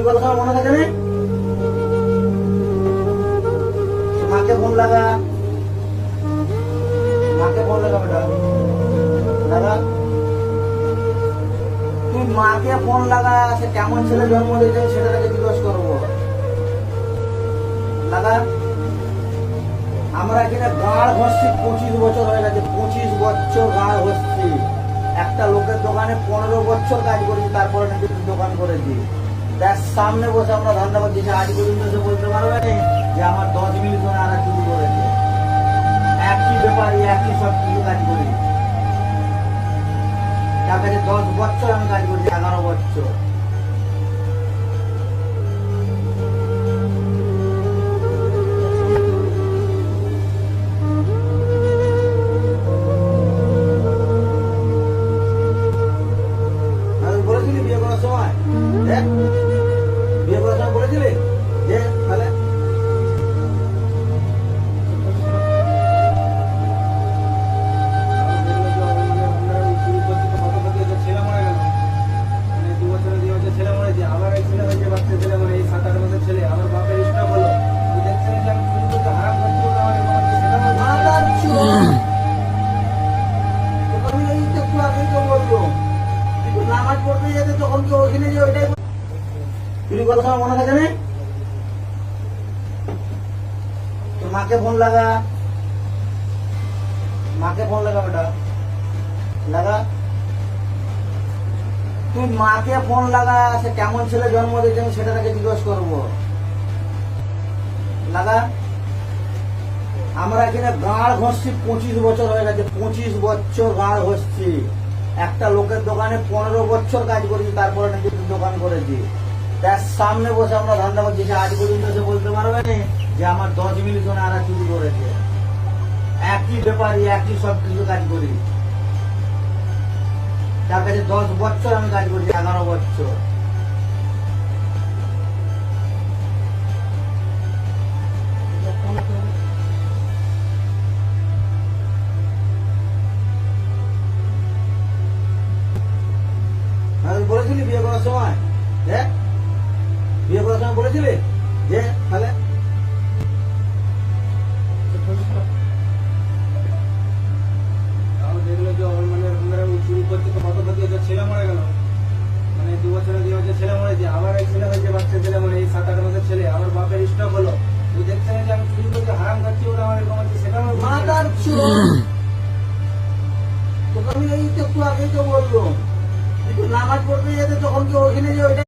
কথা মনে থাকে না? মাকে ফোন লাগা, মাকে ফোন লাগা বেটা লাগা। তুই মাকে ফোন লাগা, সে কেমন ছেলে জন্ম দিয়েছে সেটাকে জিজ্ঞেস করবো লাগা। আমরা এখানে গাঁড় ঘষছি 25 বছর হয়ে গেছে, 25 বছর গাঁড় ঘষছি। একটা লোকের দোকানে 15 বছর কাজ করেছি, তারপরে নাকি দোকান করেছি। তার সামনে বসে আমরা ধান্দা করছি, আজ পর্যন্ত সে বলতে পারবে না যে আমার 10 মিনিট ধরে আর চুরি করেছে। একই ব্যাপারে একই সব কিছু কাজ করি। তার কাছে 10 বছর আমি কাজ করছি, 11 বছর। বলেছিলি বিয়ে করার সময়, দেখ বিয়ে করার সময় বলেছিলি যে তাহলে ছেলে মরেছে, আবার এক ছেলে হয়েছে, বাচ্চা ছেলে, মানে এই 7-8 মাসের ছেলে। আমার বাপের স্টক হলো, তুই দেখছিস যে আমি চুরি করতে হারাম করছি বলে আমার এরকম হচ্ছে, সেটা আমার মাদার চোদ। তোকে আমি এই তো একটু আগেই তো বললো, তুই নামাজ পড়তে যেতে তখন কি ওইখানে যে ওইটাই চুরি করার সময় মনে থাকে না? তোর মাকে ফোন লাগা, মাকে ফোন লাগা বেটা লাগা। তুই মাকে ফোন লাগা, সে কেমন ছেলে জন্ম দিয়েছে আমি সেটাকে জিজ্ঞেস করবো লাগা। আমরা এখানে গাঁড় ঘষছি 25 বছর হয়ে গেছে, 25 বছর গাঁড় ঘষছি। একটা লোকের দোকানে 15 বছর কাজ করেছি, তারপরে নাকি দোকান করেছি। তার সামনে বসে আমরা ধান্দা করছি, আজ পর্যন্ত সে বলতে পারবে না যে আমার 10 মিনিট ধরে আর চুরি করেছে। একই ব্যাপারে একই সব কিছু কাজ করি। তার কাছে 10 বছর আমি কাজ করছি, 11 বছর। বলেছিলি বিয়ে করার সময়, দেখ বিয়ে করার সময় বলেছিলি যে তাহলে তাও দেখলো যে ওর মানে ওই চুরি করতে তো কত ক্ষতি হচ্ছে, ছেলে মরে গেল। মানে 2 বছরে 2 বছর ছেলে মরেছে, আবার এক ছেলে হয়েছে, বাচ্চা ছেলে, মানে এই 7-8 মাসের ছেলে। আমার বাপের স্টক হলো, তুই দেখছিস যে আমি চুরি করতে হারাম করছি বলে আমার এরকম হচ্ছে, সেটা আমার মাদার চোদ। তোকে আমি এই তো একটু আগেই তো বললো, তুই নামাজ পড়তে যেতে তখন কি ওইখানে যে ওইটা